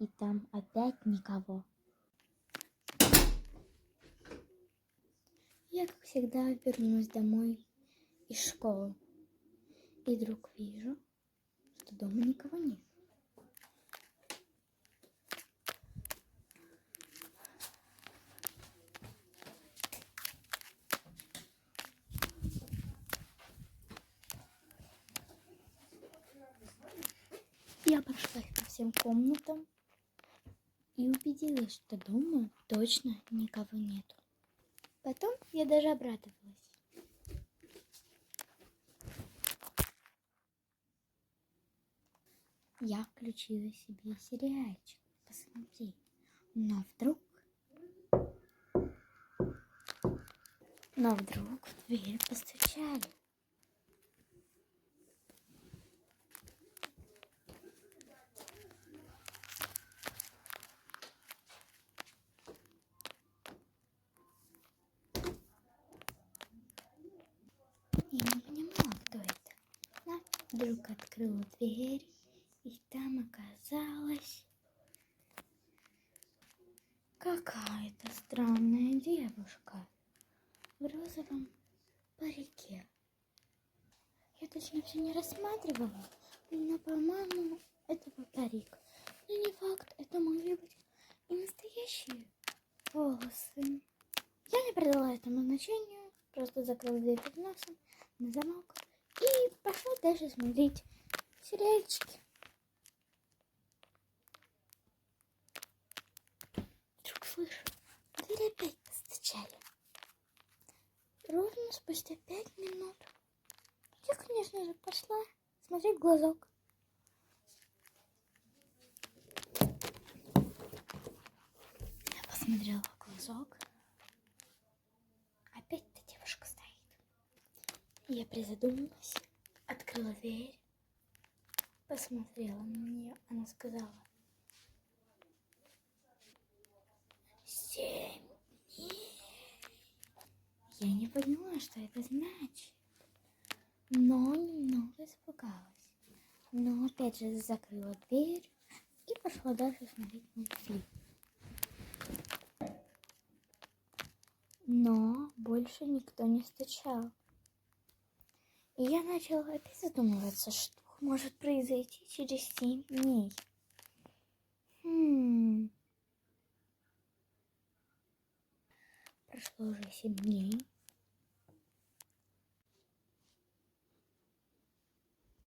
и там опять никого. Я, как всегда, вернусь домой из школы. И вдруг вижу, что дома никого нет. Я прошлась по всем комнатам и убедилась, что дома точно никого нету. Потом я даже обрадовалась. Я включила себе сериальчик посмотреть. Но вдруг в дверь постучали. Я не понимала, кто это. Но вдруг открыла дверь, и там оказалась какая-то странная девушка в розовом парике. Я точно все не рассматривала, но, по-моему, это был парик. Но не факт, это могли быть и настоящие волосы. Я не придала этому значению, просто закрыла дверь перед носом на замок и пошла дальше смотреть сериальчики. Вдруг слышу, в дверь опять постучали. Ровно спустя 5 минут я, конечно же, пошла смотреть в глазок. Я посмотрела в глазок. Опять-то девушка стоит. Я призадумалась, открыла дверь, посмотрела на нее. Она сказала: 7 дней. Я не поняла, что это значит, но немного испугалась. Но опять же закрыла дверь и пошла дальше смотреть мультфильм. Но больше никто не стучал. И я начала опять задумываться, что может произойти через 7 дней. Прошло уже 7 дней.